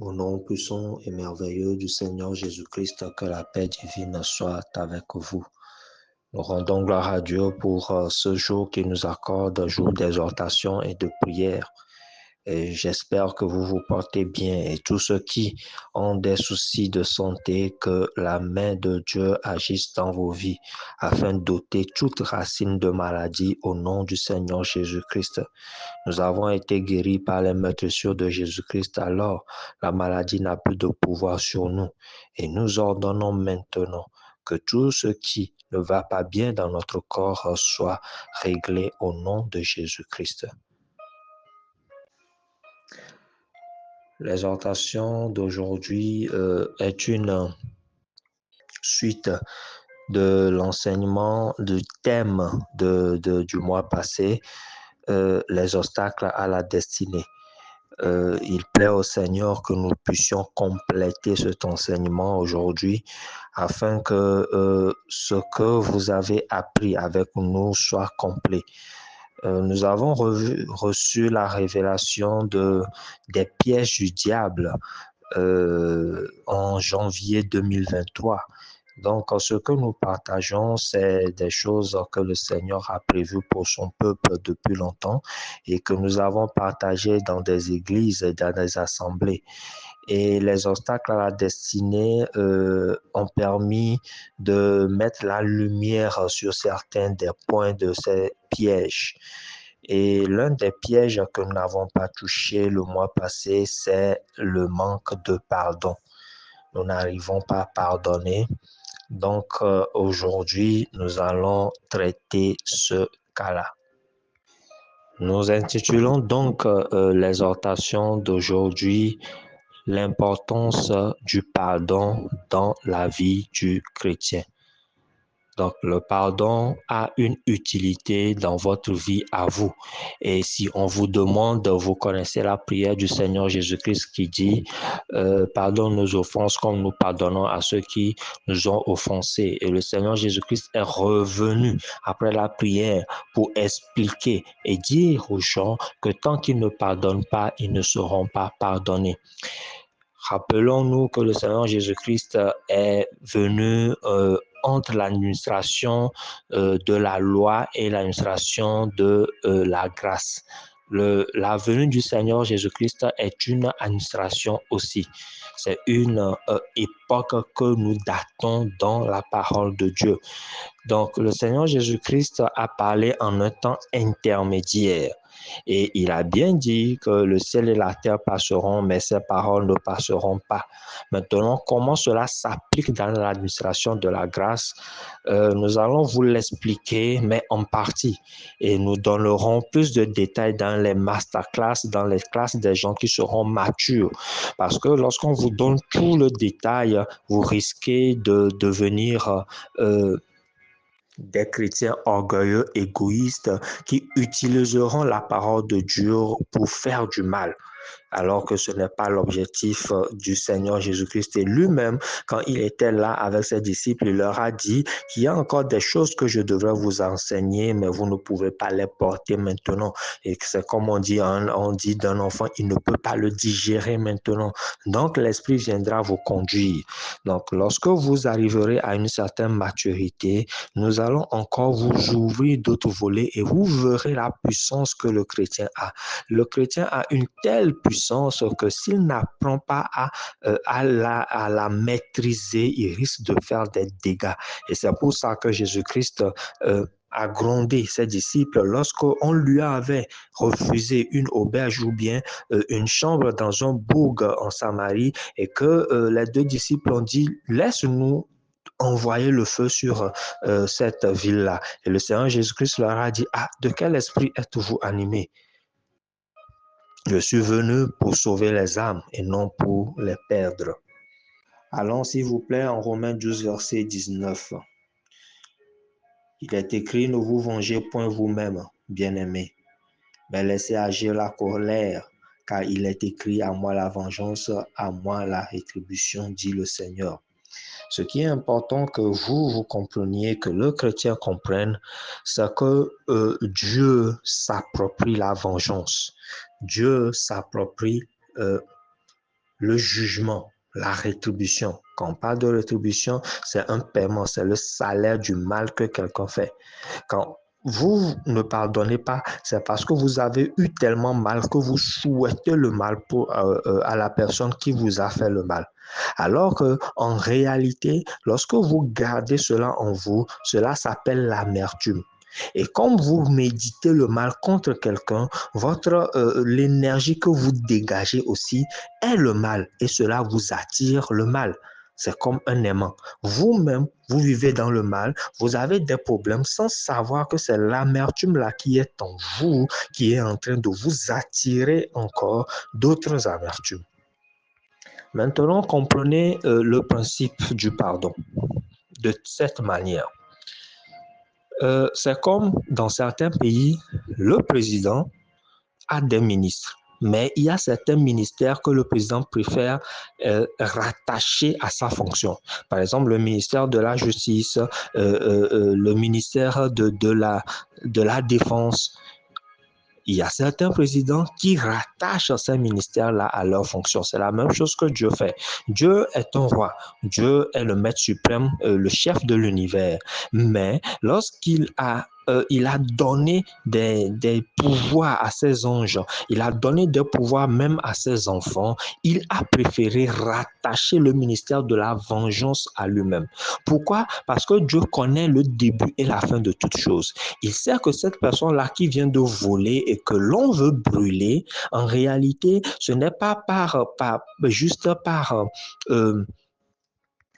Au nom puissant et merveilleux du Seigneur Jésus-Christ, que la paix divine soit avec vous. Nous rendons gloire à Dieu pour ce jour qu'il nous accorde, jour d'exhortation et de prière. Et j'espère que vous vous portez bien et tous ceux qui ont des soucis de santé, que la main de Dieu agisse dans vos vies afin d'ôter toute racine de maladie au nom du Seigneur Jésus-Christ. Nous avons été guéris par les meurtrissures de Jésus-Christ, alors la maladie n'a plus de pouvoir sur nous. Et nous ordonnons maintenant que tout ce qui ne va pas bien dans notre corps soit réglé au nom de Jésus-Christ. L'exhortation d'aujourd'hui est une suite de l'enseignement du thème du mois passé, les obstacles à la destinée. Il plaît au Seigneur que nous puissions compléter cet enseignement aujourd'hui afin que ce que vous avez appris avec nous soit complet. Nous avons reçu la révélation des pièges du diable en janvier 2023. Donc, ce que nous partageons, c'est des choses que le Seigneur a prévues pour son peuple depuis longtemps et que nous avons partagées dans des églises et dans des assemblées. Et les obstacles à la destinée ont permis de mettre la lumière sur certains des points de ces pièges. Et l'un des pièges que nous n'avons pas touché le mois passé, c'est le manque de pardon. Nous n'arrivons pas à pardonner. Donc, aujourd'hui, nous allons traiter ce cas-là. Nous intitulons donc l'exhortation d'aujourd'hui l'importance du pardon dans la vie du chrétien. Donc, le pardon a une utilité dans votre vie à vous. Et si on vous demande, vous connaissez la prière du Seigneur Jésus-Christ qui dit pardonne nos offenses comme nous pardonnons à ceux qui nous ont offensés. Et le Seigneur Jésus-Christ est revenu après la prière pour expliquer et dire aux gens que tant qu'ils ne pardonnent pas, ils ne seront pas pardonnés. Rappelons-nous que le Seigneur Jésus-Christ est venu entre l'administration de la loi et l'administration de la grâce. La venue du Seigneur Jésus-Christ est une administration aussi. C'est une époque que nous datons dans la parole de Dieu. Donc, le Seigneur Jésus-Christ a parlé en un temps intermédiaire. Et il a bien dit que le ciel et la terre passeront, mais ses paroles ne passeront pas. Maintenant, comment cela s'applique dans l'administration de la grâce? Nous allons vous l'expliquer, mais en partie. Et nous donnerons plus de détails dans les masterclass, dans les classes des gens qui seront matures. Parce que lorsqu'on vous donne tout le détail, vous risquez de devenir des chrétiens orgueilleux, égoïstes, qui utiliseront la parole de Dieu pour faire du mal, alors que ce n'est pas l'objectif du Seigneur Jésus-Christ. Et lui-même, quand il était là avec ses disciples, il leur a dit qu'il y a encore des choses que je devrais vous enseigner, mais vous ne pouvez pas les porter maintenant. Et c'est comme on dit d'un enfant, il ne peut pas le digérer maintenant. Donc, l'Esprit viendra vous conduire. Donc, lorsque vous arriverez à une certaine maturité, nous allons encore vous ouvrir d'autres volets et vous verrez la puissance que le chrétien a. Le chrétien a une telle puissance que s'il n'apprend pas à la maîtriser, il risque de faire des dégâts. Et c'est pour ça que Jésus-Christ a grondé ses disciples lorsqu'on lui avait refusé une auberge ou bien une chambre dans un bourg en Samarie et que les deux disciples ont dit « Laisse-nous envoyer le feu sur cette ville-là ». Et le Seigneur Jésus-Christ leur a dit « Ah, de quel esprit êtes-vous animés ? Je suis venu pour sauver les âmes et non pour les perdre. » Allons, s'il vous plaît, en Romains 12, verset 19. Il est écrit, ne vous vengez point vous-même, bien-aimés, mais laissez agir la colère, car il est écrit, à moi la vengeance, à moi la rétribution, dit le Seigneur. Ce qui est important que vous compreniez, que le chrétien comprenne, c'est que Dieu s'approprie la vengeance. Dieu s'approprie le jugement, la rétribution. Quand on parle de rétribution, c'est un paiement, c'est le salaire du mal que quelqu'un fait. Quand vous ne pardonnez pas, c'est parce que vous avez eu tellement mal que vous souhaitez le mal à la personne qui vous a fait le mal. Alors que, en réalité, lorsque vous gardez cela en vous, cela s'appelle l'amertume. Et comme vous méditez le mal contre quelqu'un, l'énergie que vous dégagez aussi est le mal et cela vous attire le mal. C'est comme un aimant. Vous-même, vous vivez dans le mal, vous avez des problèmes sans savoir que c'est l'amertume là qui est en vous, qui est en train de vous attirer encore d'autres amertumes. Maintenant, comprenez le principe du pardon de cette manière. C'est comme dans certains pays, le président a des ministres. Mais il y a certains ministères que le président préfère rattacher à sa fonction. Par exemple, le ministère de la Justice, le ministère de la Défense. Il y a certains présidents qui rattachent ces ministères-là à leur fonction. C'est la même chose que Dieu fait. Dieu est un roi. Dieu est le maître suprême, le chef de l'univers. Mais lorsqu'il a donné des pouvoirs à ses anges, il a donné des pouvoirs même à ses enfants, il a préféré rattacher le ministère de la vengeance à lui-même. Pourquoi? Parce que Dieu connaît le début et la fin de toutes choses. Il sait que cette personne-là qui vient de voler et que l'on veut brûler, en réalité, ce n'est pas juste par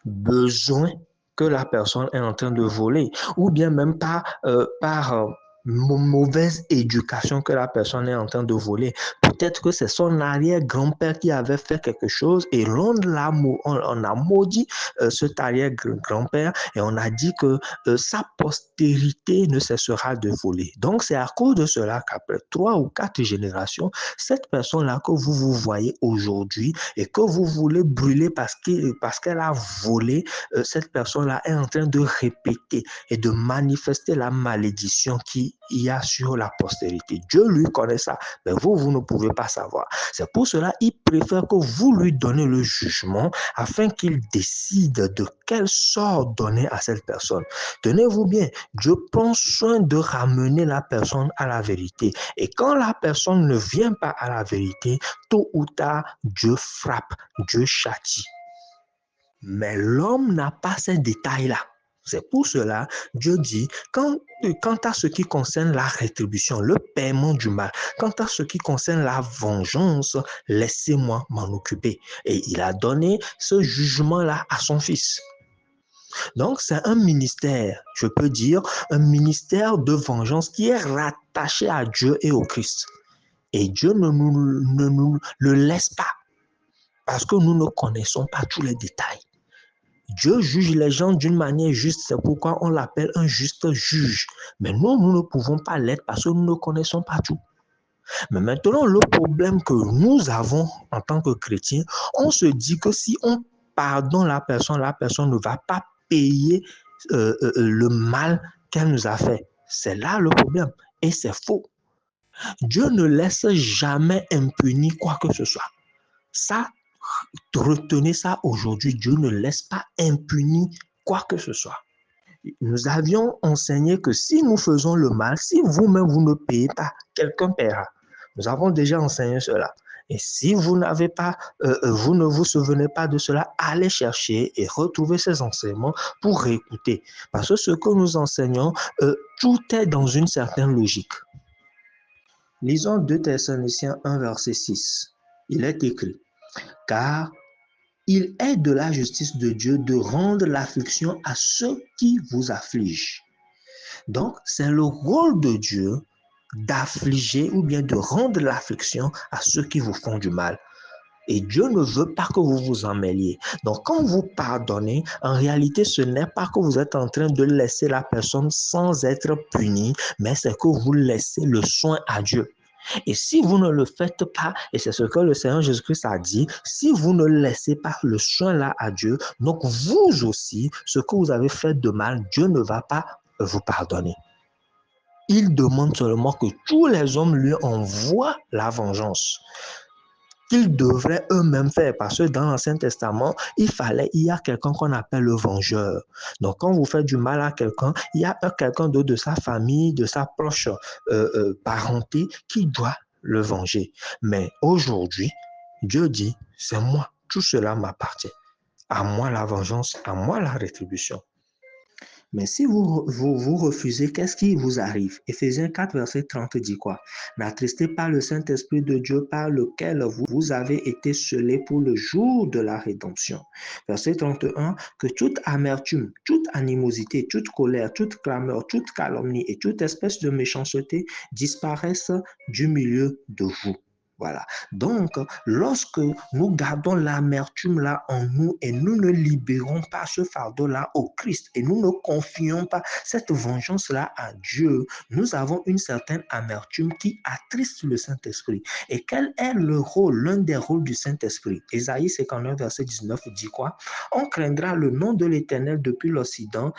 besoin que la personne est en train de voler, ou bien même par mauvaise éducation que la personne est en train de voler. Peut-être que c'est son arrière-grand-père qui avait fait quelque chose et on a maudit cet arrière-grand-père et on a dit que sa postérité ne cessera de voler. Donc c'est à cause de cela qu'après 3 ou 4 générations, cette personne-là que vous voyez aujourd'hui et que vous voulez brûler parce qu'elle a volé, cette personne-là est en train de répéter et de manifester la malédiction qu'il y a sur la postérité. Dieu lui connaît ça, mais vous ne pouvez pas savoir. C'est pour cela qu'il préfère que vous lui donnez le jugement afin qu'il décide de quel sort donner à cette personne. Tenez-vous bien, Dieu prend soin de ramener la personne à la vérité. Et quand la personne ne vient pas à la vérité, tôt ou tard, Dieu frappe, Dieu châtie. Mais l'homme n'a pas ces détails-là. C'est pour cela, Dieu dit, quant à ce qui concerne la rétribution, le paiement du mal, quant à ce qui concerne la vengeance, laissez-moi m'en occuper. Et il a donné ce jugement-là à son fils. Donc, c'est un ministère, je peux dire, un ministère de vengeance qui est rattaché à Dieu et au Christ. Et Dieu ne nous le laisse pas parce que nous ne connaissons pas tous les détails. Dieu juge les gens d'une manière juste, c'est pourquoi on l'appelle un juste juge. Mais nous ne pouvons pas l'être parce que nous ne connaissons pas tout. Mais maintenant, le problème que nous avons en tant que chrétiens, on se dit que si on pardonne la personne ne va pas payer le mal qu'elle nous a fait. C'est là le problème. Et c'est faux. Dieu ne laisse jamais impuni quoi que ce soit. Ça, retenez ça aujourd'hui. Dieu ne laisse pas impuni quoi que ce soit. Nous avions enseigné que si nous faisons le mal, si vous-même vous ne payez pas, quelqu'un paiera. Nous avons déjà enseigné cela. Et si vous n'avez pas, vous ne vous souvenez pas de cela, allez chercher et retrouver ces enseignements pour réécouter. Parce que ce que nous enseignons, tout est dans une certaine logique. Lisons 2 Thessaloniciens 1, verset 6. Il est écrit, car il est de la justice de Dieu de rendre l'affliction à ceux qui vous affligent. Donc, c'est le rôle de Dieu d'affliger ou bien de rendre l'affliction à ceux qui vous font du mal. Et Dieu ne veut pas que vous vous en mêliez. Donc, quand vous pardonnez, en réalité, ce n'est pas que vous êtes en train de laisser la personne sans être puni, mais c'est que vous laissez le soin à Dieu. Et si vous ne le faites pas, et c'est ce que le Seigneur Jésus-Christ a dit, si vous ne laissez pas le soin là à Dieu, donc vous aussi, ce que vous avez fait de mal, Dieu ne va pas vous pardonner. Il demande seulement que tous les hommes lui envoient la vengeance. qu'ils devraient eux-mêmes faire. Parce que dans l'Ancien Testament, il y a quelqu'un qu'on appelle le vengeur. Donc, quand vous faites du mal à quelqu'un, il y a quelqu'un d'autre de sa famille, de sa proche parenté qui doit le venger. Mais aujourd'hui, Dieu dit, c'est moi, tout cela m'appartient. À moi la vengeance, à moi la rétribution. Mais si vous refusez, qu'est-ce qui vous arrive? Éphésiens 4, verset 30 dit quoi? N'attristez pas le Saint-Esprit de Dieu par lequel vous avez été scellés pour le jour de la rédemption. Verset 31, que toute amertume, toute animosité, toute colère, toute clameur, toute calomnie et toute espèce de méchanceté disparaissent du milieu de vous. Voilà. Donc, lorsque nous gardons l'amertume là en nous et nous ne libérons pas ce fardeau là au Christ et nous ne confions pas cette vengeance là à Dieu, nous avons une certaine amertume qui attriste le Saint-Esprit. Et quel est le rôle, l'un des rôles du Saint-Esprit? Ésaïe 59, verset 19 dit quoi? On craindra le nom de l'Éternel depuis l'Occident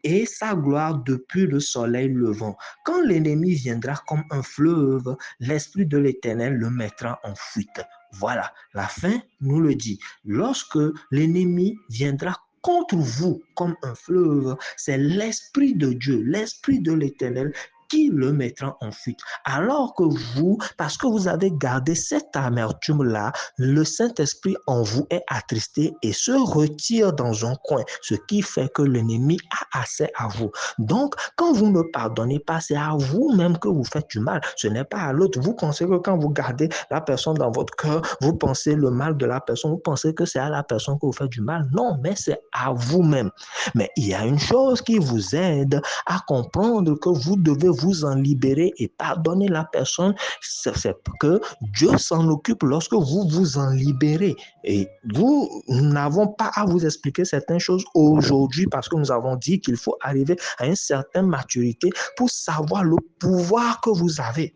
et sa gloire depuis le soleil levant. Quand l'ennemi viendra comme un fleuve, l'Esprit de l'Éternel le mettra en fuite. Voilà, la fin nous le dit. Lorsque l'ennemi viendra contre vous comme un fleuve, c'est l'Esprit de Dieu, l'Esprit de l'Éternel qui le mettra en fuite. Alors que vous, parce que vous avez gardé cette amertume-là, le Saint-Esprit en vous est attristé et se retire dans un coin, ce qui fait que l'ennemi a accès à vous. Donc, quand vous ne pardonnez pas, c'est à vous-même que vous faites du mal. Ce n'est pas à l'autre. Vous pensez que quand vous gardez la personne dans votre cœur, vous pensez le mal de la personne, vous pensez que c'est à la personne que vous faites du mal. Non, mais c'est à vous-même. Mais il y a une chose qui vous aide à comprendre que vous devez vous en libérer et pardonner la personne, c'est que Dieu s'en occupe lorsque vous vous en libérez. Et nous n'avons pas à vous expliquer certaines choses aujourd'hui parce que nous avons dit qu'il faut arriver à une certaine maturité pour savoir le pouvoir que vous avez.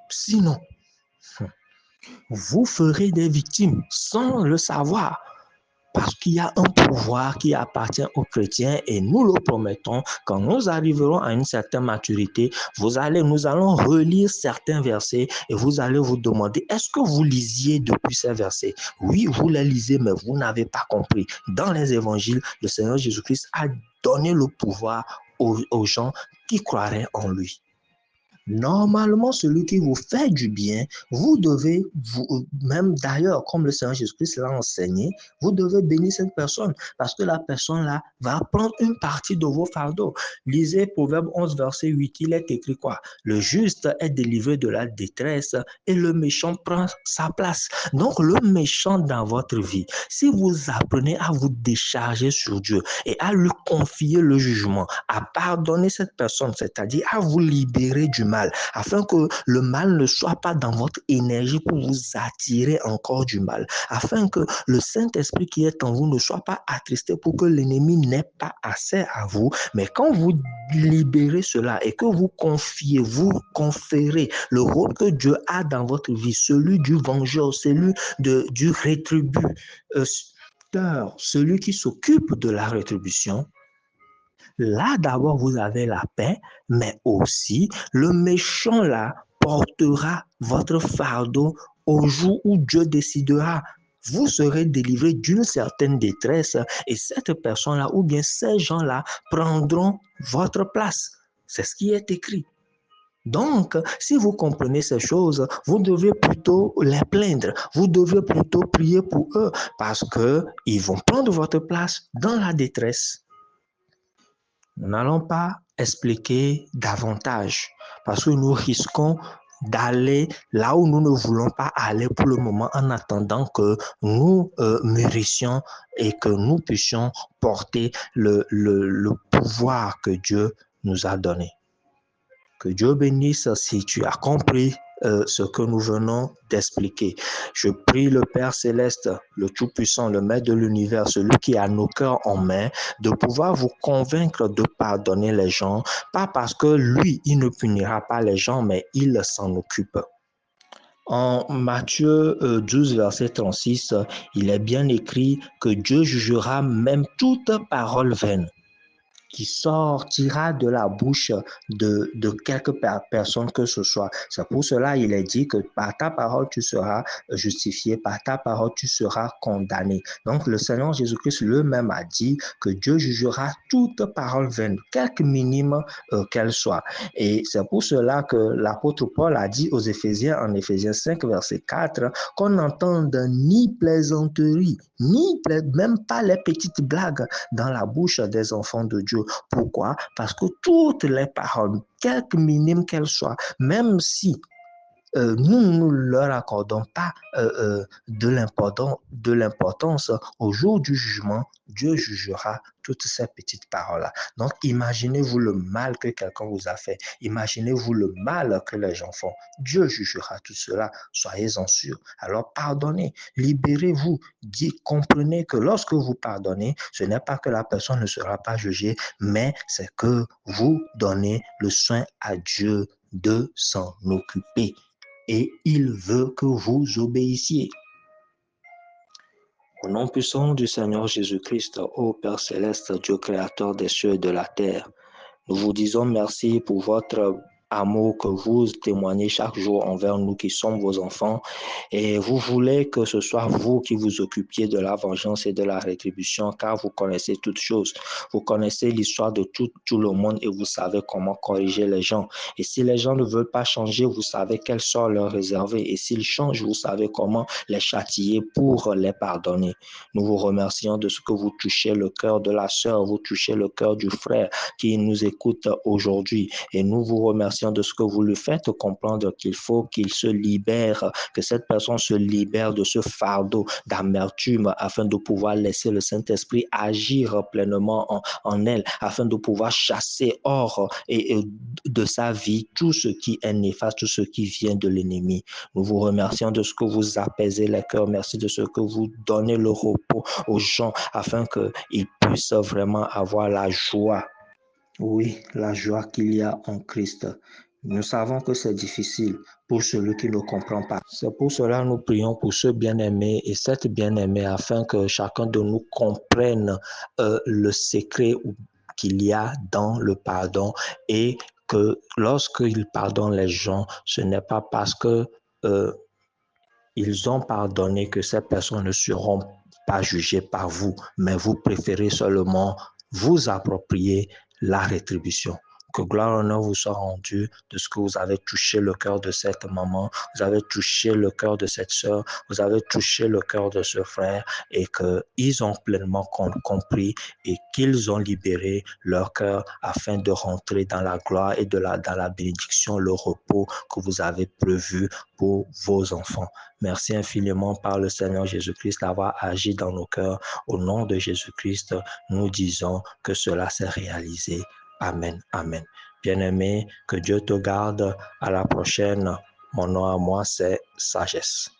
Sinon, vous ferez des victimes sans le savoir. Parce qu'il y a un pouvoir qui appartient aux chrétiens et nous le promettons, quand nous arriverons à une certaine maturité, nous allons relire certains versets et vous allez vous demander, est-ce que vous lisiez depuis ces versets? Oui, vous les lisez, mais vous n'avez pas compris. Dans les évangiles, le Seigneur Jésus-Christ a donné le pouvoir aux gens qui croiraient en lui. Normalement, celui qui vous fait du bien, vous devez, même d'ailleurs, comme le Seigneur Jésus-Christ l'a enseigné, vous devez bénir cette personne parce que la personne-là va prendre une partie de vos fardeaux. Lisez Proverbe 11, verset 8, il est écrit quoi? Le juste est délivré de la détresse et le méchant prend sa place. Donc, le méchant dans votre vie, si vous apprenez à vous décharger sur Dieu et à lui confier le jugement, à pardonner cette personne, c'est-à-dire à vous libérer du mal, afin que le mal ne soit pas dans votre énergie pour vous attirer encore du mal, afin que le Saint-Esprit qui est en vous ne soit pas attristé pour que l'ennemi n'ait pas accès à vous. Mais quand vous libérez cela et que vous confiez, vous conférez le rôle que Dieu a dans votre vie, celui du vengeur, celui du rétributeur, celui qui s'occupe de la rétribution, là, d'abord, vous avez la paix, mais aussi le méchant là portera votre fardeau au jour où Dieu décidera. Vous serez délivré d'une certaine détresse et cette personne-là ou bien ces gens-là prendront votre place. C'est ce qui est écrit. Donc, si vous comprenez ces choses, vous devez plutôt les plaindre. Vous devez plutôt prier pour eux parce qu'ils vont prendre votre place dans la détresse. Nous n'allons pas expliquer davantage parce que nous risquons d'aller là où nous ne voulons pas aller pour le moment en attendant que nous mûrissions et que nous puissions porter le pouvoir que Dieu nous a donné. Que Dieu bénisse si tu as compris ce que nous venons d'expliquer. Je prie le Père Céleste, le Tout-Puissant, le Maître de l'univers, celui qui a nos cœurs en main, de pouvoir vous convaincre de pardonner les gens, pas parce que lui, il ne punira pas les gens, mais il s'en occupe. En Matthieu 12, verset 36, il est bien écrit que Dieu jugera même toute parole vaine. qui sortira de la bouche de quelque personne que ce soit. C'est pour cela il est dit que par ta parole tu seras justifié, par ta parole tu seras condamné. Donc le Seigneur Jésus-Christ lui-même a dit que Dieu jugera toute parole vaine, quelque minime qu'elle soit. Et c'est pour cela que l'apôtre Paul a dit aux Éphésiens, en Éphésiens 5, verset 4, qu'on n'entende ni plaisanterie, même pas les petites blagues dans la bouche des enfants de Dieu. Pourquoi? Parce que toutes les paroles, quelque minimes qu'elles soient, même si nous ne leur accordons pas de l'importance au jour du jugement, Dieu jugera toutes ces petites paroles-là. Donc, imaginez-vous le mal que quelqu'un vous a fait. Imaginez-vous le mal que les gens font. Dieu jugera tout cela. Soyez-en sûrs. Alors, pardonnez. Libérez-vous. Comprenez que lorsque vous pardonnez, ce n'est pas que la personne ne sera pas jugée, mais c'est que vous donnez le soin à Dieu de s'en occuper. Et il veut que vous obéissiez. Au nom puissant du Seigneur Jésus-Christ, ô Père céleste, Dieu créateur des cieux et de la terre, nous vous disons merci pour votre amour que vous témoignez chaque jour envers nous qui sommes vos enfants. Et vous voulez que ce soit vous qui vous occupiez de la vengeance et de la rétribution, car vous connaissez toutes choses. Vous connaissez l'histoire de tout le monde et vous savez comment corriger les gens. Et si les gens ne veulent pas changer, vous savez quel sort leur réserver. Et s'ils changent, vous savez comment les châtier pour les pardonner. Nous vous remercions de ce que vous touchez le cœur de la sœur, vous touchez le cœur du frère qui nous écoute aujourd'hui. Et nous vous remercions de ce que vous lui faites comprendre qu'il faut qu'il se libère, que cette personne se libère de ce fardeau d'amertume afin de pouvoir laisser le Saint-Esprit agir pleinement en elle, afin de pouvoir chasser hors et de sa vie tout ce qui est néfaste, tout ce qui vient de l'ennemi. Nous vous remercions de ce que vous apaisez les cœurs. Merci de ce que vous donnez le repos aux gens afin qu'ils puissent vraiment avoir la joie. Oui, la joie qu'il y a en Christ. Nous savons que c'est difficile pour celui qui ne comprend pas. C'est pour cela que nous prions pour ce bien-aimé et cette bien-aimée afin que chacun de nous comprenne le secret qu'il y a dans le pardon et que lorsqu'il pardonne les gens, ce n'est pas parce que ils ont pardonné que ces personnes ne seront pas jugées par vous, mais vous préférez seulement vous approprier la rétribution. Que gloire et honneur vous soit rendu de ce que vous avez touché le cœur de cette maman, vous avez touché le cœur de cette sœur, vous avez touché le cœur de ce frère et qu'ils ont pleinement compris et qu'ils ont libéré leur cœur afin de rentrer dans la gloire et dans la bénédiction, le repos que vous avez prévu pour vos enfants. Merci infiniment par le Seigneur Jésus-Christ d'avoir agi dans nos cœurs. Au nom de Jésus-Christ, nous disons que cela s'est réalisé. Amen, amen. Bien-aimé, que Dieu te garde. À la prochaine. Mon nom à moi, c'est Sagesse.